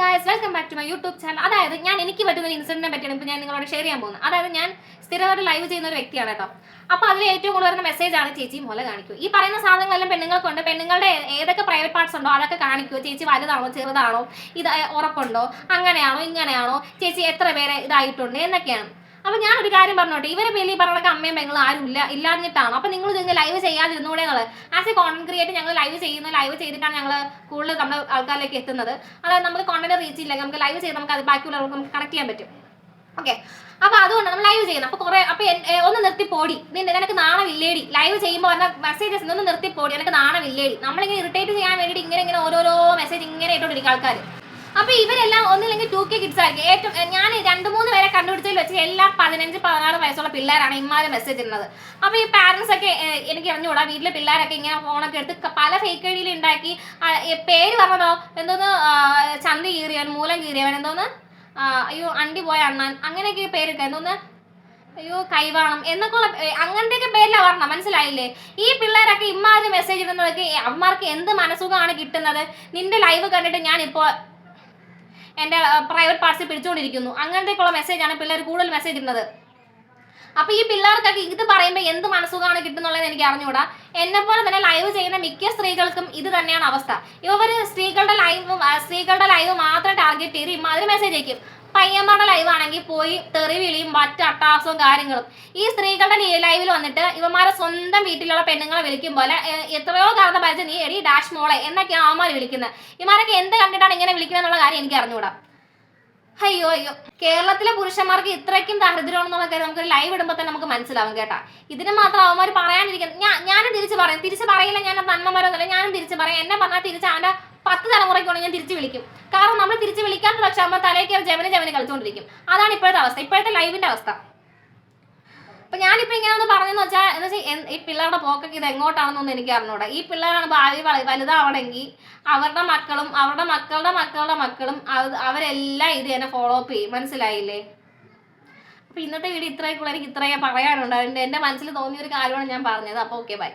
Guys, welcome back to my YouTube channel. അതായത് എനിക്ക് പറ്റുന്ന ഒരു ഇൻസിഡന്റിനെ പറ്റിയാണ് ഇപ്പോൾ ഞാൻ നിങ്ങളോട് ഷെയർ ചെയ്യാൻ പോകുന്നത്. അതായത് ഞാൻ സ്ഥിരമായിട്ട് ലൈവ് ചെയ്യുന്ന ഒരു വ്യക്തിയാണ് കേട്ടോ. അപ്പോൾ അതിൽ ഏറ്റവും കൂടുതൽ വരുന്ന മെസ്സേജാണ് ചേച്ചി മുല കാണിക്കൂ. ഈ പറയുന്ന സാധനങ്ങളെല്ലാം പെണ്ണുങ്ങൾക്കുണ്ട്. പെണ്ണുങ്ങളുടെ ഏതൊക്കെ പ്രൈവറ്റ് പാർട്സ് ഉണ്ടോ അതൊക്കെ കാണിക്കുമോ, ചേച്ചി വലുതാണോ ചെറുതാണോ, ഇത് ഉറപ്പുണ്ടോ, അങ്ങനെയാണോ ഇങ്ങനെയാണോ, ചേച്ചി എത്ര പേരെ ഇതായിട്ടുണ്ട് എന്നൊക്കെയാണ്. അപ്പോൾ ഞാൻ ഒരു കാര്യം പറഞ്ഞോട്ടെ, ഇവരെ പേരിൽ ഈ പറഞ്ഞ അമ്മയും പെങ്ങളും ആരും ഇല്ലാഞ്ഞിട്ടാണ്. അപ്പോൾ നിങ്ങൾ ഇതിങ്ങനെ ലൈവ് ചെയ്യാതിരുന്നൂടെ എന്നുള്ളത്. ആസ് എ കോണ്ടന്റ് ക്രിയേറ്റർ ഞങ്ങൾ ലൈവ് ചെയ്തിട്ടാണ് ഞങ്ങൾ കൂടുതൽ നമ്മുടെ ആൾക്കാരിലേക്ക് എത്തുന്നത്. അതായത് നമുക്ക് കോണ്ടന്റ് റീച്ച് ഇല്ലെങ്കിൽ നമുക്ക് ലൈവ് ചെയ്ത് നമുക്ക് അത് ബാക്കിയുള്ളവർക്ക് നമുക്ക് കണക്ട് ചെയ്യാൻ പറ്റും. ഓക്കെ, അപ്പോൾ അതുകൊണ്ട് നമ്മൾ ലൈവ് ചെയ്യുന്നത്. അപ്പോൾ ഒന്ന് നിർത്തിപ്പോടി, നിനക്ക് നാണമില്ലേടി, ലൈവ് ചെയ്യുമ്പോൾ പറഞ്ഞ മെസ്സേജസ് ഒന്ന് നിർത്തിപ്പോടി, എനിക്ക് നാണമില്ലേടി. നമ്മളിങ്ങനെ ഇറിറ്റേറ്റ് ചെയ്യാൻ വേണ്ടിയിട്ട് ഇങ്ങനെ ഓരോരോ മെസ്സേജ് ഇങ്ങനെ ഇട്ടോണ്ടിരിക്കും ആൾക്കാർ. അപ്പോൾ ഇവരെല്ലാം ഒന്നില്ലെങ്കിൽ 2K കിഡ്സ് ആയിരിക്കും. ഏറ്റവും ഞാൻ 2-3 പേരെ കണ്ടുപിടിച്ചതിൽ വെച്ച് എല്ലാം 15-16 വയസ്സുള്ള പിള്ളേരാണ് ഇമാര് മെസ്സേജ് ഇടുന്നത്. അപ്പോൾ ഈ പാരൻസ് ഒക്കെ എനിക്ക് അറിഞ്ഞുകൂടാ, വീട്ടിലെ പിള്ളേരൊക്കെ ഇങ്ങനെ ഫോണൊക്കെ എടുത്ത് പല ഫേക്ക് ഐഡിയിൽ ഉണ്ടാക്കി പേര് പറഞ്ഞതോ എന്തോന്ന് ചന്തി കീറിയവൻ, മൂലം കീറിയവൻ, എന്തോന്ന് അയ്യോ അണ്ടി പോയ അണ്ണാൻ, അങ്ങനെയൊക്കെ പേരൊക്കെ എന്തോന്ന് അയ്യോ കൈവാണം എന്നൊക്കെയുള്ള അങ്ങനത്തെയൊക്കെ പേരിലാണ് പറഞ്ഞത്. മനസ്സിലായില്ലേ? ഈ പിള്ളേരൊക്കെ ഇമാര് മെസ്സേജ് ഇടുന്നതൊക്കെ അവന്മാർക്ക് എന്ത് മനസ്സുഖമാണ് കിട്ടുന്നത്? നിന്റെ ലൈവ് കണ്ടിട്ട് ഞാനിപ്പോൾ എൻ്റെ പ്രൈവറ്റ് പാർട്സിൽ പിടിച്ചുകൊണ്ടിരിക്കുന്നു, അങ്ങനത്തേക്കുള്ള മെസ്സേജാണ് പിള്ളേർ കൂടുതൽ മെസ്സേജ് ഇടുന്നത്. അപ്പോൾ ഈ പിള്ളേർക്കൊക്കെ ഇത് പറയുമ്പോൾ എന്ത് മനസ്സുഖമാണ് കിട്ടുന്നുള്ളത് എനിക്ക് അറിഞ്ഞുകൂടാ. എന്നെപ്പോലെ തന്നെ ലൈവ് ചെയ്യുന്ന മിക്ക സ്ത്രീകൾക്കും ഇത് തന്നെയാണ് അവസ്ഥ. ഇവർ സ്ത്രീകളുടെ ലൈവ് മാത്രം ടാർഗറ്റ് ചെയ്ത് ഇമാതിരി മെസ്സേജ് അയക്കും. പയ്യന്മാരുടെ ലൈവ് ആണെങ്കിൽ പോയി തെറിവിളിയും മറ്റ് അട്ടാസവും കാര്യങ്ങളും. ഈ സ്ത്രീകളുടെ ലൈവിൽ വന്നിട്ട് ഇവന്മാരെ സ്വന്തം വീട്ടിലുള്ള പെണ്ണുങ്ങളെ വിളിക്കും പോലെ എത്രയോ കാലത്തെ പരിചയം നീ എടി ഡാഷ് മോളെ എന്നൊക്കെയാണ് അവന്മാർ വിളിക്കുന്നത്. ഇവന്മാരൊക്കെ എന്ത് കണ്ടിട്ടാണ് ഇങ്ങനെ വിളിക്കുന്നത് എന്നുള്ള കാര്യം എനിക്ക് അറിഞ്ഞുകൂടാ. അയ്യോ കേരളത്തിലെ പുരുഷന്മാർക്ക് ഇത്രയ്ക്കും ദാരിദ്ര്യമാണെന്നുള്ള കാര്യം നമുക്ക് ലൈവ് ഇടുമ്പോൾ തന്നെ നമുക്ക് മനസ്സിലാവും കേട്ടാ. ഇതിന് മാത്രം അവന്മാർ പറയാനിരിക്കുന്നത്. ഞാനും തിരിച്ച് പറയില്ല, ഞാൻ നന്മമാരൊന്നുമില്ല, ഞാനും തിരിച്ച് പറയാം. എന്നെ പറഞ്ഞാൽ തിരിച്ച് അവൻ്റെ 10 തലമുറയ്ക്കാണ് ഞാൻ തിരിച്ച് വിളിക്കും. കാരണം നമ്മൾ തിരിച്ച് വിളിക്കാൻ തുടങ്ങുമ്പോൾ തലേക്ക് ജവന് കളിച്ചുകൊണ്ടിരിക്കും. അതാണ് ഇപ്പോഴത്തെ അവസ്ഥ, ഇപ്പോഴത്തെ ലൈവിന്റെ അവസ്ഥ. അപ്പൊ ഞാനിപ്പോ ഇങ്ങനെ ഒന്ന് പറഞ്ഞെന്ന് വെച്ചാൽ ഈ പിള്ളേരുടെ പോക്കൊക്കെ ഇത് എങ്ങോട്ടാണെന്നൊന്നും എനിക്ക് അറിഞ്ഞൂടാ. ഈ പിള്ളേരാണ് ഭാവി വലുതാവണമെങ്കിൽ അവരുടെ മക്കളും അവരുടെ മക്കളുടെ മക്കളും അവരെല്ലാം ഇത് തന്നെ ഫോളോ അപ്പ് ചെയ്യും. മനസ്സിലായില്ലേ? അപ്പൊ ഇന്നത്തെ വീഡിയോ ഇത്രയൊക്കെ എനിക്ക് ഇത്രയൊക്കെ പറയാനുണ്ട്. എൻ്റെ മനസ്സിൽ തോന്നിയ ഒരു കാര്യമാണ് ഞാൻ പറഞ്ഞത്. അപ്പോൾ ഓക്കെ, ബൈ.